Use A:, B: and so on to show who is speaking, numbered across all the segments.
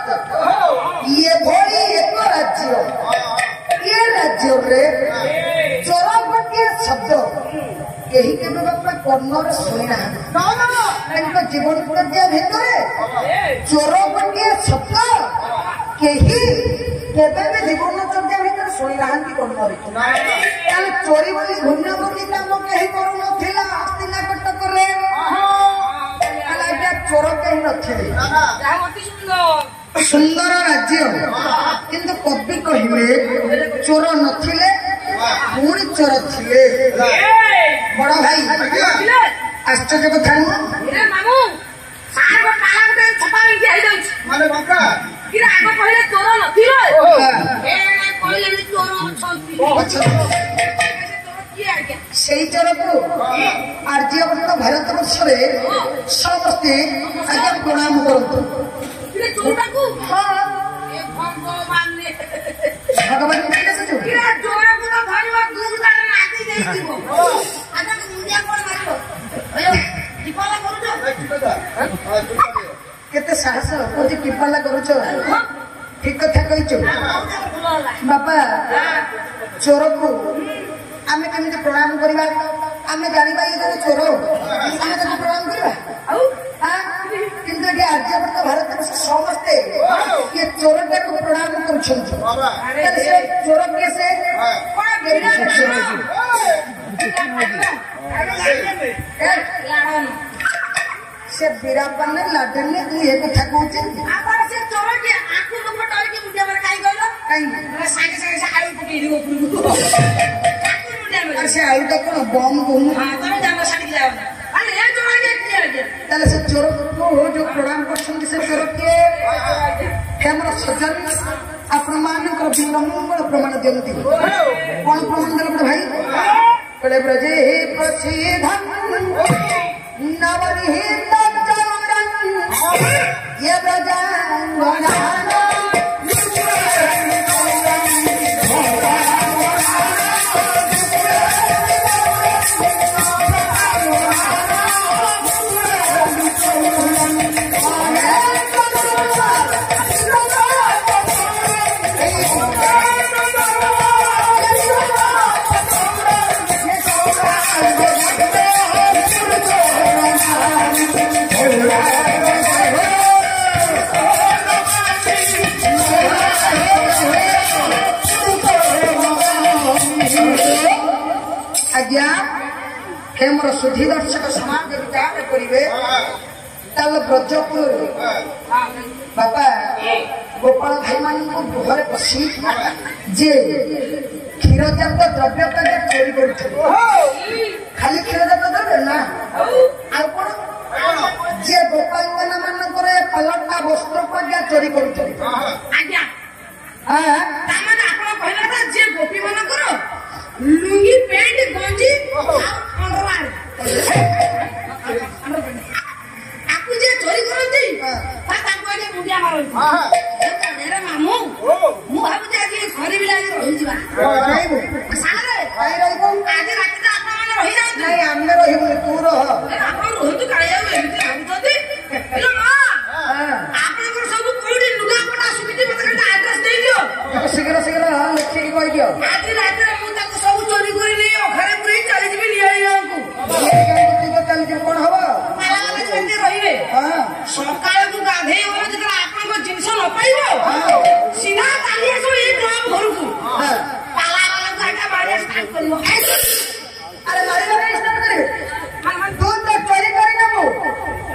A: ये भोली एक राज्य ये राज्य रे चोर गोटे शब्द कहीं के बापा कर्णर शुणी ना जीवन प्रज्ञा भितर चोर गोटे शब्द कहीं केवे भी जीवन चर्चा भितर शुणी ना कर्णर चोरी बोली घुण्यमती काम कहीं करू नथिला आस्तिना कटक रे चोर कहीं नथिले सुंदर राज्य किंतु कवि कहले चोर नथिले पुणी चोर थिले बड़ भाई आश्चर्य कथा से चोर को आर्यवर्त भारत वर्ष समस्ते आज्ञा प्रणाम करते भगवान केते साहस कोजी पिपाला करूछ ठीक कथा कहिছো बापा चोर को आमे केमिति प्रणाम करिबा आमे जानिबा ये चोर आमे ताको प्रणाम करिबा किंतु ये आर्यवर्त भारत में समस्ते ये चोर को प्रणाम करुछंती से चोर कैसे से बीरापन लाडन ने तू ये कथा कहछ आपण से चोर के आंखो को फटाई के मुंडिया पर काई गइलो काई सागे सागे आलू पकई दिबो पुरु से आलू तो कोन बम बम हां तमे जानो साडी जाओ अरे ये चोर के किया ताले से चोर को जो प्रणाम करछंती से चोर के हमर सजन आपण मानकर विलंबन प्रमाण देउती कोन प्रमाण देले भाई कले ब्रजे प्रसिद्धं नवनिहित चंदन ये ब्रजांगना आज्ञा हेमर सुधी दर्शक समाज विचार करिवे ताल ब्रजपुर बापा गोपाल भाई मान घरे बसी जे क्षीरजात द्रव्य का चोरी कर खाली क्षीरजात द्रव्य ना आ कोन जे गोपाल मान करे पलटा वस्त्र पर चोरी कर आज्ञा हां तामन आपण कहला था जे गोपी मान करो लुंगी पैंट गंजी अंडरवेयर आपु जे चोरी करती ता ताको आगे मुंडिया मारती हां मेरा मामू मु भाबु जे आगे घरे भी लागी रहि जिबा सारे आई रहिबो आज रात ता आपन माने रहि जाउ नहीं हमने रहिबो तू रह आपन रहतु काया एमिति भाबुतती हेलो मां आपन को सब कोडी लुगा पटा सुबिति मत करता एड्रेस दे दियो शीघ्र शीघ्र लिखि के कहि दियो आज रात मु ताको सब चोरी करी नहीं घरे पुरी चली जिबी लिया हमको चली जिबी कोन हबो माला वाला जंती रहिबे हां सकाळ को गाधे हो जकर आपन को जिंस न पाइबो सीधा काली आसो ए ग्राम घर को हां पाला वाला गाटा मारे स्टार्ट करियो अरे मारे मारे स्टार्ट करे तू तो चोरी करी नबो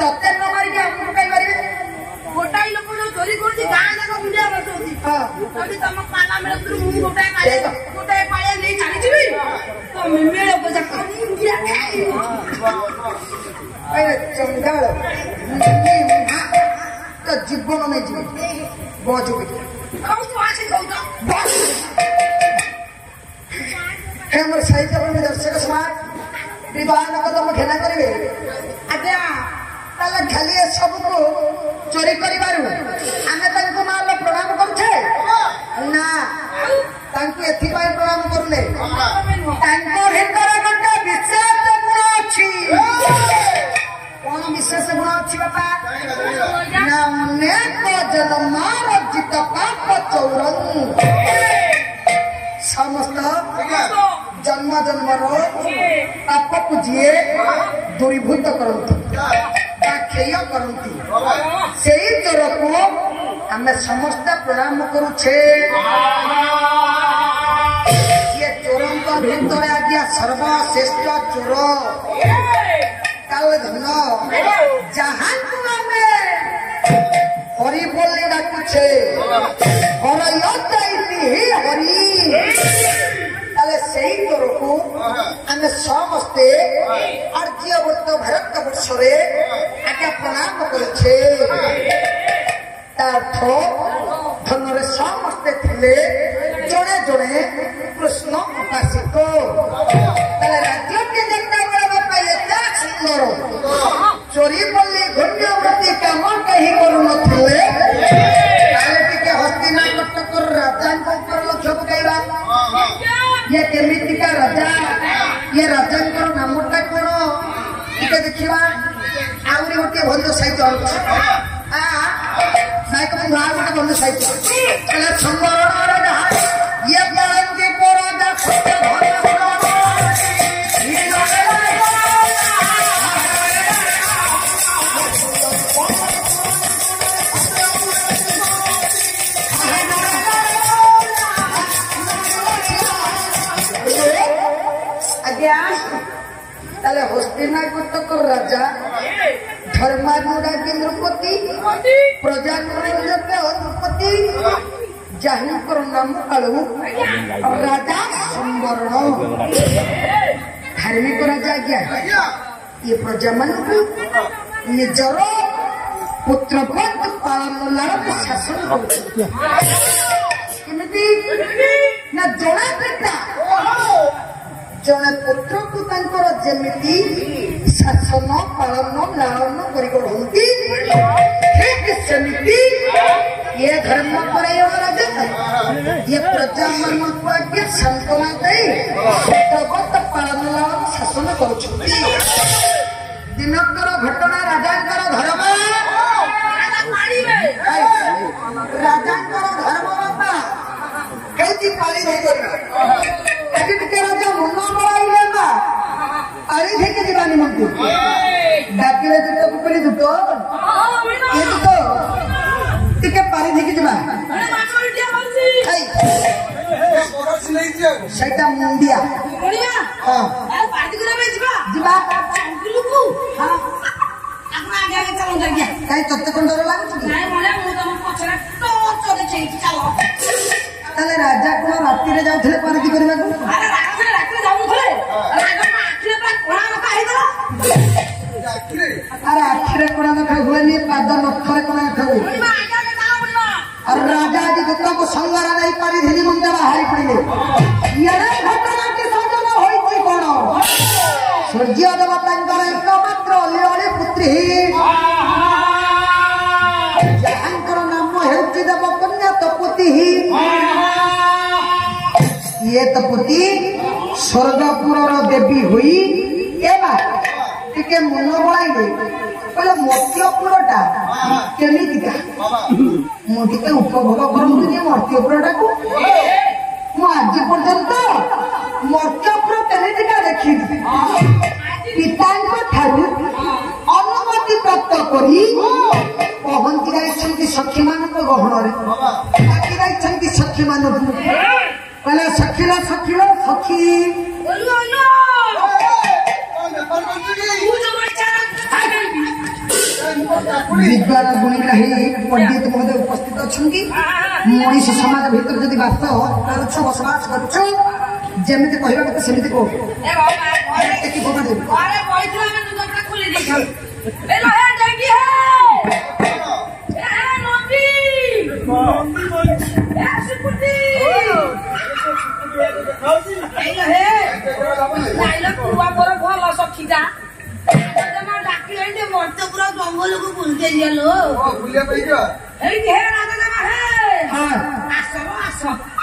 A: तते न मारी के हमको काई मारिबे गोटाई लोक जो चोरी करती गां जाक मुंडिया बसोती हां अभी तम पाला मेरे तू गोटाई पाले नहीं चली जिबी तो मेरे को जक मुंडिया अरे चंगाल तो जीवन नहीं जीवी बहुत जीवी हम तो आसे कहता हमर साहित्य में दर्शक समाज विवाह कदम घेना करिवे आज्ञा ताले खाली सब को चोरी करिबारु आमे तांको माल प्रणाम करछे ना तांको एथि पाई प्रणाम करले तांको हिंदर गड्डा विशेष गुण अछि कोन विशेष गुण
B: ଅଛି ବାପା ନା ଅନେକ ଜନ୍ମର ଜିତ ପାପ ଚୌରଂ ସମସ୍ତ ଜନ୍ମ ଜନ୍ମର ପାପକୁ ଯିଏ ଦୂରୀଭୂତ କରନ୍ତି ବା କ୍ଷୟ କରନ୍ତି ସେଇ ଚୋରକୁ ଆମେ ସମସ୍ତେ ପ୍ରଣାମ କରୁଛେ। ये चोरंक भितरे आज्ञा सर्वश्रेष्ठ चोर काल धन जहाँ को आमे हरि बोली डाकुछे हरि ताले सही चोर को आमे समस्ते आर्यवर्त भारत वर्ष रे आज्ञा प्रणाम करुछे। तार्थ धनरे समस्ते थिले जड़े जड़े कृष्ण उपासित राज्य के देखता बड़ा बापा एता सुंदर चोरी बोली घुण्यवृत्ति काम कहीं करू नथिले हस्तिनापुर राजा लक्ष्य पकड़ा ये केमितिका राजा ये राजा नामटा कौन टे देखा आउरी गोटे बंधु साहित्य नायक बंधु आ गोटे बंधु साहित्य संवरण राजा ये पालंकी को राजा आज्ञा ताले हस्तिनापुर राजा धर्मानुरा नृपति प्रजा नृपति जाहिर नाम कालू राजा संवरण धार्मिक राजा आज्ञा ये प्रजा मान निजर पुत्रवत पालन लाभ शासन करती ना जड़े पिता जड़े पुत्र को जमी शासन पालन लालन करती सेमती ये धर्म पर राजा ये प्रजा मान को आज्ञा सांत्वना दे पुत्रवत पालन लालन शासन कर दिनकर घटना राजा धर्म राजा धर्म बापा कहीं पाली नहीं राजा मुन बड़ाइले ना पाली थे जीवा निमंत डाकिले दूत कुपरी दूत ये दूत टिके पाली थे जीवा सेटा मुंडिया हां पार्टी करे जीवा कहीं तत्ते कौन डर लगे राजा कौन राति जाऊे पार्टी करने अरे आखिरे कड़ा देखा हुए पाद नखरे कड़ा देखा हुए और राजा आज दुर्गा को संगार नहीं पारी धीरे मुंडे बाहरी पड़े घटना के संजन होती कौन सूर्य देवता एकमात्र अली पुत्री जहांकर नाम हेउची देव कन्या तपति ये तपति स्वर्गपुर देवी हुई टे मन बढ़ाइले बोले मर्त्यपुरटा केमितिका मुझे उपभोग करते मर्त्यपुरटा को आज पर्यंत मर्त्यपुर केमितिका देखी पिता अनुमति प्राप्त करी पहुंची जाइछन्ति सखी मान गहन डाकी जाइछन्ति सखी मान कहले सखीला सखीला सखी विद्वान गुणीग्राही पंडित महोदय उपस्थित अच्छा मनीष समाज भीतर जदि बास कर बसवास करमी कहवा कथा सेमती कह
A: भल सखीटा मर्त्यपुर जंगल को बुलते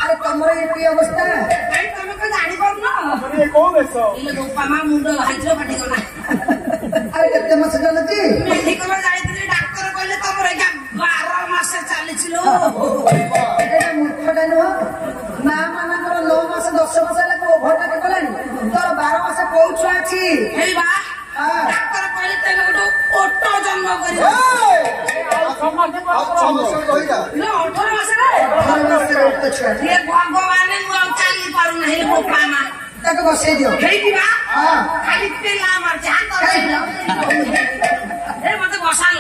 B: अरे तुम ये अवस्था
A: तुम तो जानी पार मुंड लहाई पाटी गला
B: ତାର କେତେ ମାସ ଚାଲିଛି?
A: ମେଡିକାଲ ଯାଇଥିଲି ଡାକ୍ତର କହିଲେ ତମର ଏଇଟା 12 ମାସ ଚାଲିଛି ଲୋ।
B: ଏଇଟା ମୂର୍ଖଟା ନୁହଁ? ମା ମାନଙ୍କର 9 ମାସ 10 ମାସ ହେଲା ଓଭରଟା କେତେଲାଣି? ତୋର 12 ମାସ କୋଉ ଛୁଆ ଅଛି?
A: ହେଇ ବା ଡାକ୍ତର କହିଲେ ତେଣୁ ଗୋଟେ ଓଟ ଜନ୍ମ କରିବ।
B: 18 ମାସରେ ଓଟ ଛୁଆ।
A: ଏ ଭଗବାନ ମୁଁ ଆଉ ଚାଲି ପାରୁନାହିଁ ବୋପା ମା।
B: ତାକୁ ବସେଇ ଦିଅ।
A: ହେଇଟି ବା ଖାଲି ତେଲ ଆମର ଯାହା ଏ ମତେ ବସାଲ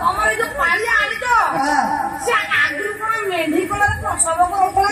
A: ତମର ଏଇ ଯୋଉ ପାଳିଆ ଆଣିଛ ସେ ଆଗରୁ କଣ ମେଣ୍ଢି କଳରେ ପ୍ରସବ କରୁଥିଲା?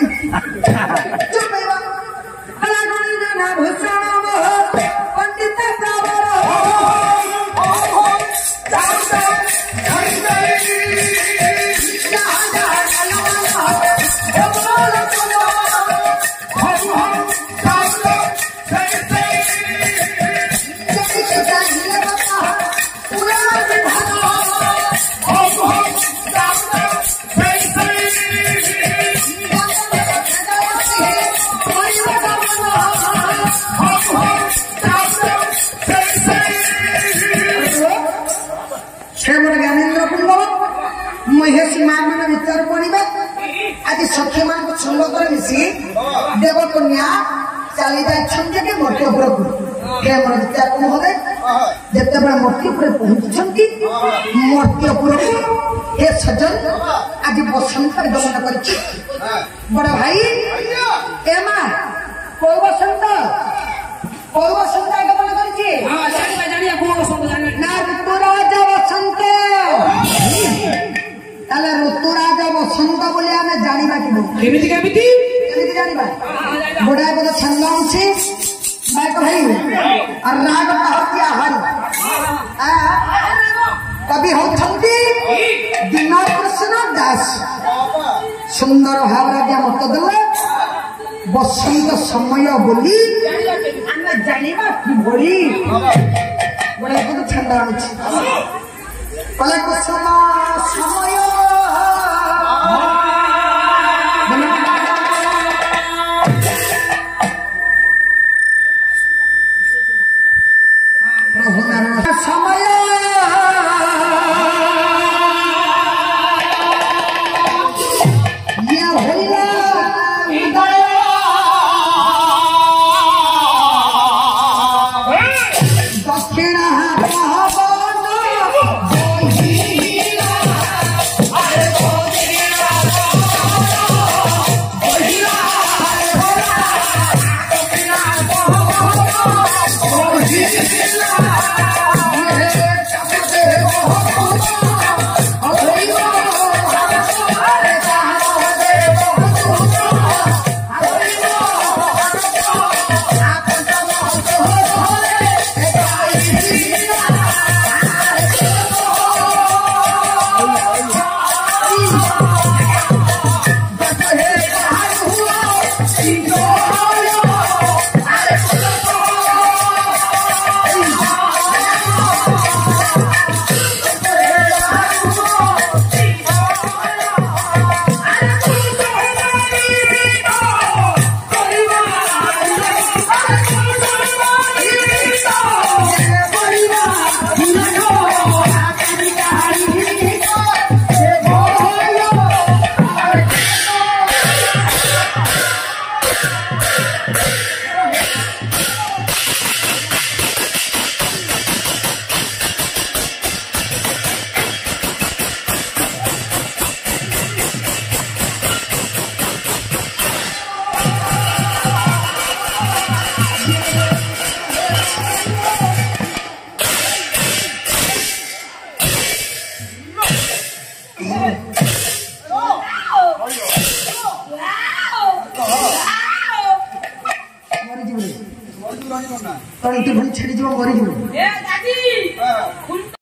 A: ମହେଶୀ ମା ମାନେ ଭିତରେ ପଡିବେ। ଆଜି ସଖୀ ମାନଙ୍କ ସଙ୍ଗ କରି ମିଶି ଦେବକନ୍ୟା ଚାଲି ଯାଇଛନ୍ତି ମର୍ତ୍ତ୍ୟପୁରକୁ। ମୋର ବିଚାର କଣ হবে? ଯେତେବେଳେ ମର୍ତ୍ତ୍ୟପୁରରେ ପହଞ୍ଚିଛନ୍ତି ମର୍ତ୍ତ୍ୟପୁରକୁ ଏ ସଜନ ଆଜି ବସନ୍ତରେ ଗମନ କରିଛି। ବଡ ଭାଇ ଏ ମା କୋଉ ବସନ୍ତ ଗମନ କରିଛି? ନା ଋତୁରାଜ ବସନ୍ତ। ତାହେଲେ ଋତୁରାଜ ବସନ୍ତ ବୋଲି ଆମେ ଜାଣିବା କେମିତି ଜାଣିବା? ଗୋଟାଏ ବୋଧେ ଛନ୍ଦ ଅଛି ନାୟକ ଭାଇ ଆଉ ରାଗଟା ହଉଛି ଆହାରି। କବି ହଉଛନ୍ତି ଦୀନକୃଷ୍ଣ ଦାସ। ସୁନ୍ଦର ଭାବରେ ଆଜ୍ଞା ମତ ଦେଲେ ବସନ୍ତ ସମୟ ବୋଲି ଆମେ ଜାଣିବା କିଭଳି। ଗୋଟାଏ ବୋଧେ ଛନ୍ଦ ଆଣୁଛି କଲେ କୁସୁମ ସମୟ ସମୟ ଇଏ ହୋଇଲା ଦକ୍ଷିଣ ତଣ୍ଟି ପୁଣି ଛିଡ଼ିଯିବ ମରିଯିବ।